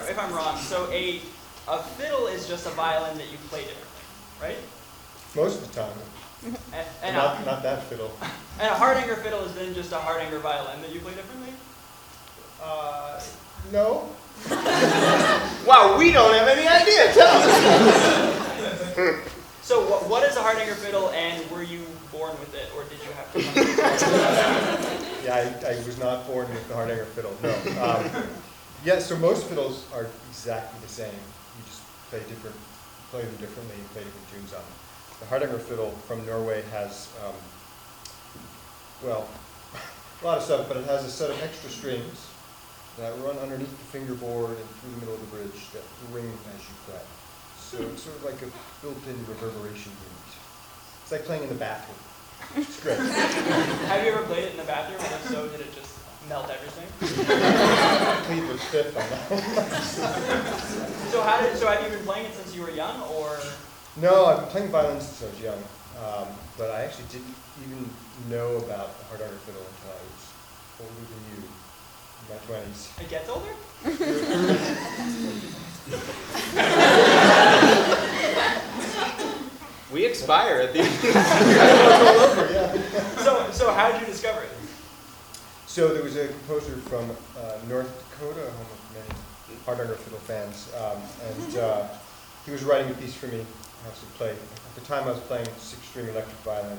if I'm wrong, so a fiddle is just a violin that you play differently, right? Most of the time. And Not that fiddle. And a Hardanger fiddle is then just a Hardanger violin that you play differently? No. Wow, we don't have any idea. Tell us. So what is a Hardanger fiddle, and were you born with it, or did you have to learn it? Yeah, I was not born with the Hardanger fiddle, no. Yeah, so most fiddles are exactly the same. You just play them differently, and play different tunes on them. The Hardanger fiddle from Norway has, well, a lot of stuff, but it has a set of extra strings that run underneath the fingerboard and through the middle of the bridge that ring as you play. So it's sort of like a built-in reverberation unit. It's like playing in the bathroom. It's great. Have you ever played it in the bathroom, and if so, did it just melt everything? I plead the fifth on that. So have you been playing it since you were young, or? No, I've been playing violin since I was young, but I actually didn't even know about the Hardanger fiddle until I was older than you, in my 20s. It gets older? We expire at the end. All over, yeah. So how did you discover it? So there was a composer from North Dakota, home of many Hardanger fiddle fans, and he was writing a piece for me how to play. At the time I was playing 6-string electric violin,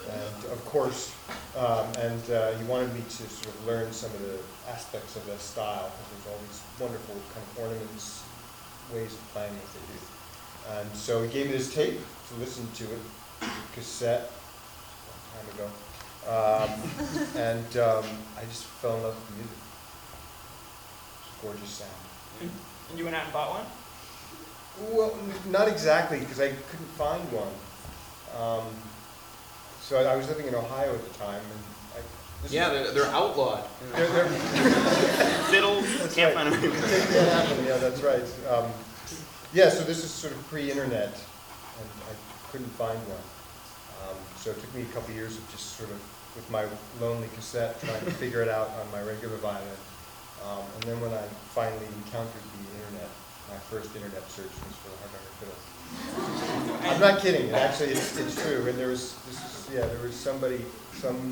and of course, he wanted me to sort of learn some of the aspects of the style, because there's all these wonderful kind of ornaments, ways of playing what they do. And so he gave me this tape to listen to it, cassette, a long time ago. I just fell in love with the music. It's a gorgeous sound. And you went out and bought one? Well, not exactly, because I couldn't find one. So I was living in Ohio at the time, and they're outlawed. they're Fiddles, can't find them. Can't happen. Yeah, that's right. Yeah, so this is sort of pre-internet, and I couldn't find one. So it took me a couple years of just sort of, with my lonely cassette, trying to figure it out on my regular violin. And then when I finally encountered the internet, my first internet search was for the Hardanger fiddle. I'm not kidding. Actually, it's true. And there was some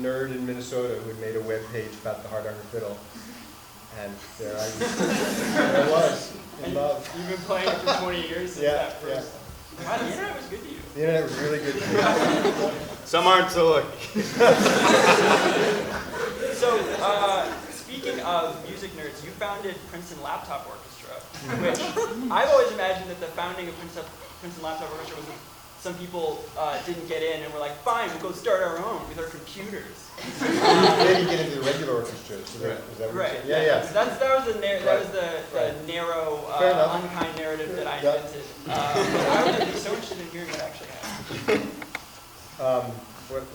nerd in Minnesota who had made a web page about the Hardanger fiddle, and there I was in love. You've been playing it for 20 years since that first. Yeah. Wow, the internet was good to you. The internet was really good to me. Some aren't so lucky. So, speaking of music nerds, you founded Princeton Laptop Orchestra, which I've always imagined that the founding of Princeton Laptop Orchestra was some people didn't get in and were like, fine, we'll go start our own with our computers. Then you get into the regular orchestra. So is that what Right. you're saying? Yeah. So that was the narrow, unkind narrative that I invented. I would be so interested in hearing what actually happened.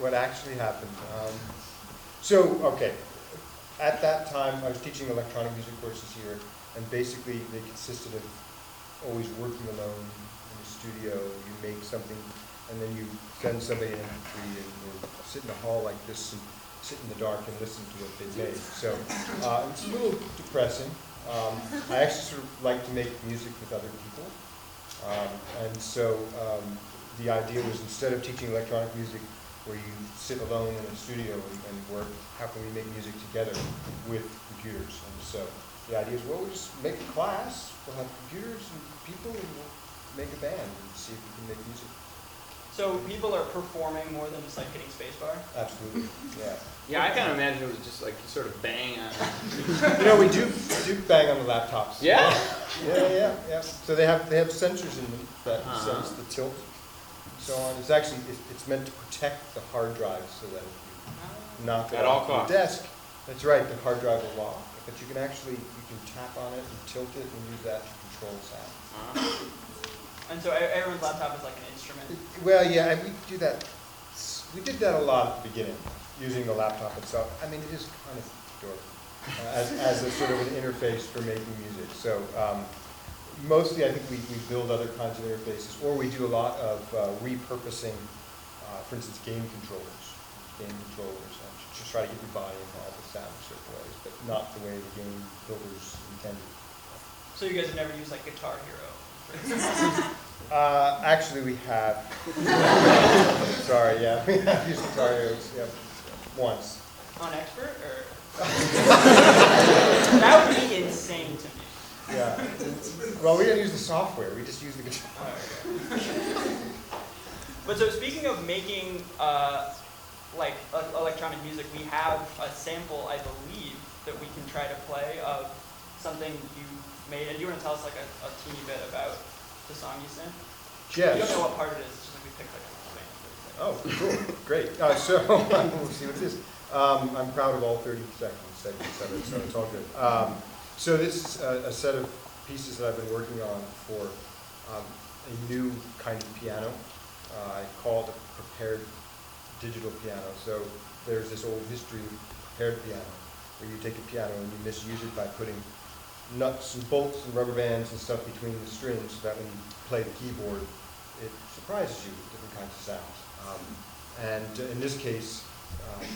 What actually happened? Okay. At that time, I was teaching electronic music courses here, and basically they consisted of always working alone in the studio. You make something, and then you send somebody in and sit in a hall like this and sit in the dark and listen to what they made. So it's a little depressing. I actually sort of like to make music with other people. And so the idea was, instead of teaching electronic music where you sit alone in a studio and work, how can we make music together with computers? And so the idea is, well, we'll just make a class, we'll have computers and people, and we'll make a band and see if we can make music. So people are performing more than just like hitting spacebar? Absolutely, yeah. Yeah, I kind of imagine it was just like you sort of bang on it. We do bang on the laptops. Yeah? Yeah. So they have sensors in them that sense the tilt and so on. It's meant to protect the hard drive so that if you knock it off the desk, that's right, the hard drive will lock. But you can tap on it and tilt it and use that to control sound. And so everyone's laptop is like an instrument? Well, yeah, and we do that. We did that a lot at the beginning, using the laptop itself. I mean, it is kind of dorky as a sort of an interface for making music. So mostly, I think we build other kinds of interfaces, or we do a lot of repurposing, for instance, game controllers, and to try to get your body involved with sound in certain ways, but not the way the game builders intended. So you guys have never used like Guitar Hero? Actually, we have. Sorry, yeah, we have used Guitar Heroes, yep, once. On Expert, or? That would be insane to me. Yeah. Well, we didn't use the software. We just used the guitar. Oh, okay. But so speaking of making like electronic music, we have a sample, I believe, that we can try to play of something you made. And do you want to tell us like a teeny bit about the song you sang? Yes. You don't know what part it is. It's just like we picked like a thing. Oh, cool. Great. So we'll see what it is. I'm proud of all 30 segments of it, so it's all good. So this is a set of pieces that I've been working on for a new kind of piano. I call it a prepared digital piano. So there's this old history of prepared piano, where you take a piano and you misuse it by putting nuts and bolts and rubber bands and stuff between the strings, so that when you play the keyboard, it surprises you with different kinds of sounds. And in this case,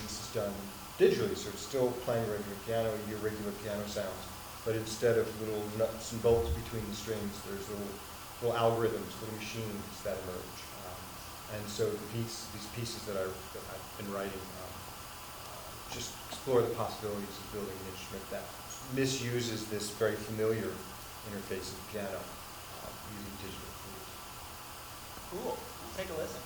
this is done digitally, so it's still playing a regular piano, you hear regular piano sounds, but instead of little nuts and bolts between the strings, there's little algorithms, little machines that emerge. And so these pieces that I've been writing just explore the possibilities of building an instrument that misuses this very familiar interface of the piano using digital tools. Cool. Let's take a listen.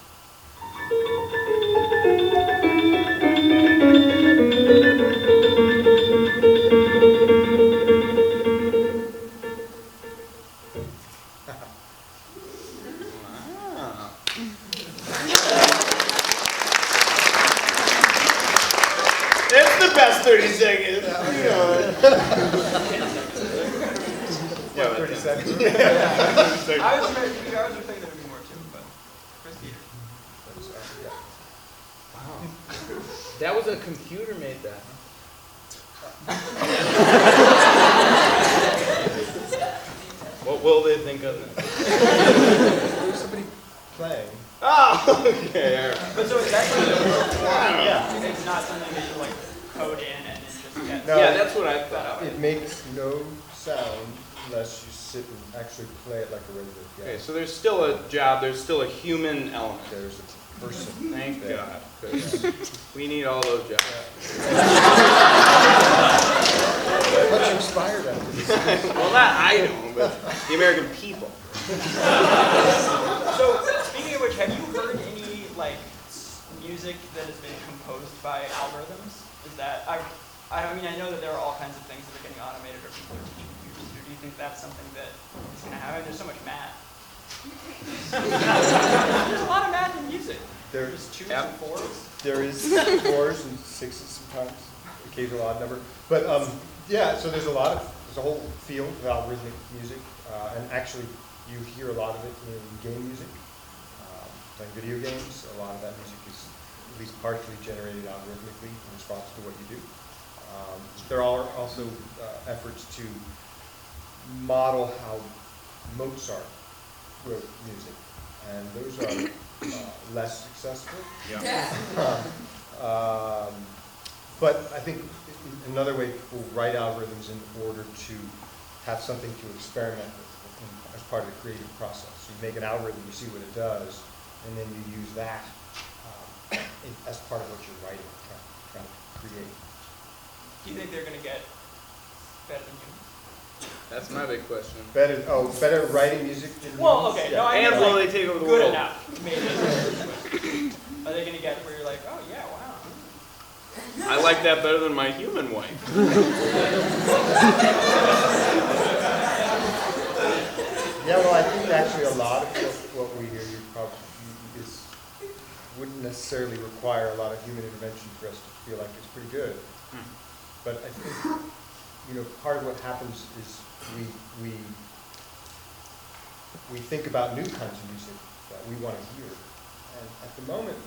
It's the best 30 seconds. You know it. Yeah, 30 seconds. I was thinking there would be more too, but Chris Peter. Wow. That was a computer made that, huh? What will they think of it? There's somebody playing. Oh, okay. All right. But so it's actually, Yeah. it's not something that you like code in and then just get. No, Yeah, that's what I thought. it makes no sound unless you sit and actually play it like a regular piano. Okay, so there's still a job, there's still a human element. There's a person. Thank there. God. 'Cause we need all those jobs. What's inspired after this? Well, not I don't, but the American people. So speaking of which, have you heard any like music that has been composed by algorithms? Is that I mean I know that there are all kinds of things that are getting automated or people are teaching computers to do. Do you think that's something that is going to happen? There's so much math. There's a lot of math in music. There's twos and fours. There is 4s and 6s sometimes, occasional odd number. But yeah, so there's a whole field of algorithmic music, and actually you hear a lot of it in game music, playing video games. A lot of that music is at least partially generated algorithmically in response to what you do. There are also efforts to model how Mozart wrote music, and those are less successful. Yeah. But I think another way people write algorithms in order to have something to experiment with as part of the creative process. You make an algorithm, you see what it does, and then you use that as part of what you're writing, trying to create. Do you think they're going to get better than you? That's my big question. Better at writing music than Well, humans? okay, Yeah. no, I mean And will like, they take over the good world? enough, maybe. Are they going to get where you're like, oh yeah, wow. I like that better than my human wife. Yeah, well, I think actually a lot of what we hear wouldn't necessarily require a lot of human intervention for us to feel like it's pretty good. But I think, part of what happens is we think about new kinds of music that we want to hear. And at the moment,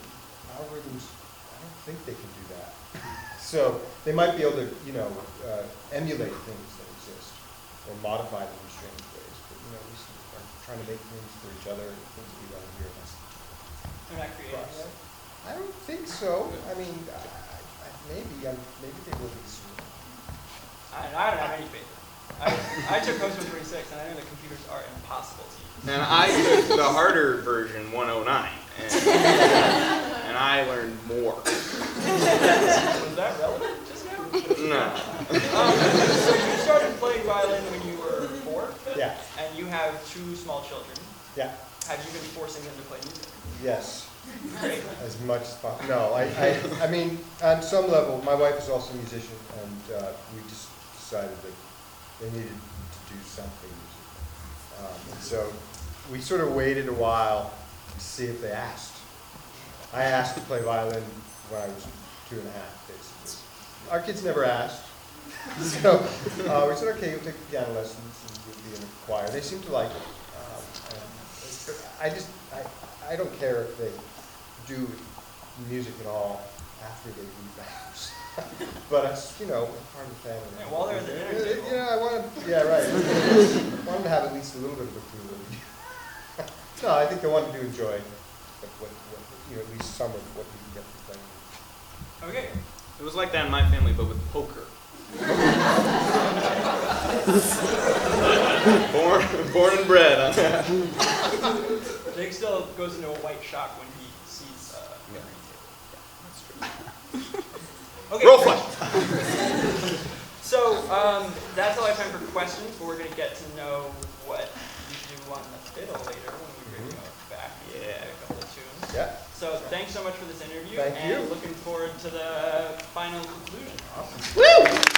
algorithms, I don't think they can do that. So they might be able to, emulate things that exist or modify them in strange ways. But, we are trying to make things for each other and things that we want to hear. They're not creative yet? I don't think so. I mean, maybe they will be soon. I don't have any faith. I took Post 146, and I know that computers are impossible to use. And I took the harder version, 109, and I learned more. Was that relevant just now? No. So you started playing violin when you were 4, Yeah, and you have 2 small children. yeah, Have you been forcing them to play music? yes, Great. as much as possible. No, I mean, on some level, my wife is also a musician, and we just decided that they needed to do something musical. And so we sort of waited a while to see if they asked. I asked to play violin when I was 2.5, basically. Our kids never asked. So we said, okay, you'll take piano lessons and you'll be in a choir. They seem to like it. I don't care if they do music at all after they leave the house. But it's, part of the family. Yeah, while they're at the dinner table. I right. I want them to have at least a little bit of a clue. No, I think they want to enjoy at least some of what you can get from playing. Okay. It was like that in my family, but with poker. born and bred on that. Jake still goes into a white shock when he sees Okay. Roll flash. So that's all I have time for questions, but we're going to get to know what you do on the fiddle later when we bring you back. Yeah. A couple of tunes. Yeah. So thanks so much for this interview. Thank you. And looking forward to the final conclusion. Woo!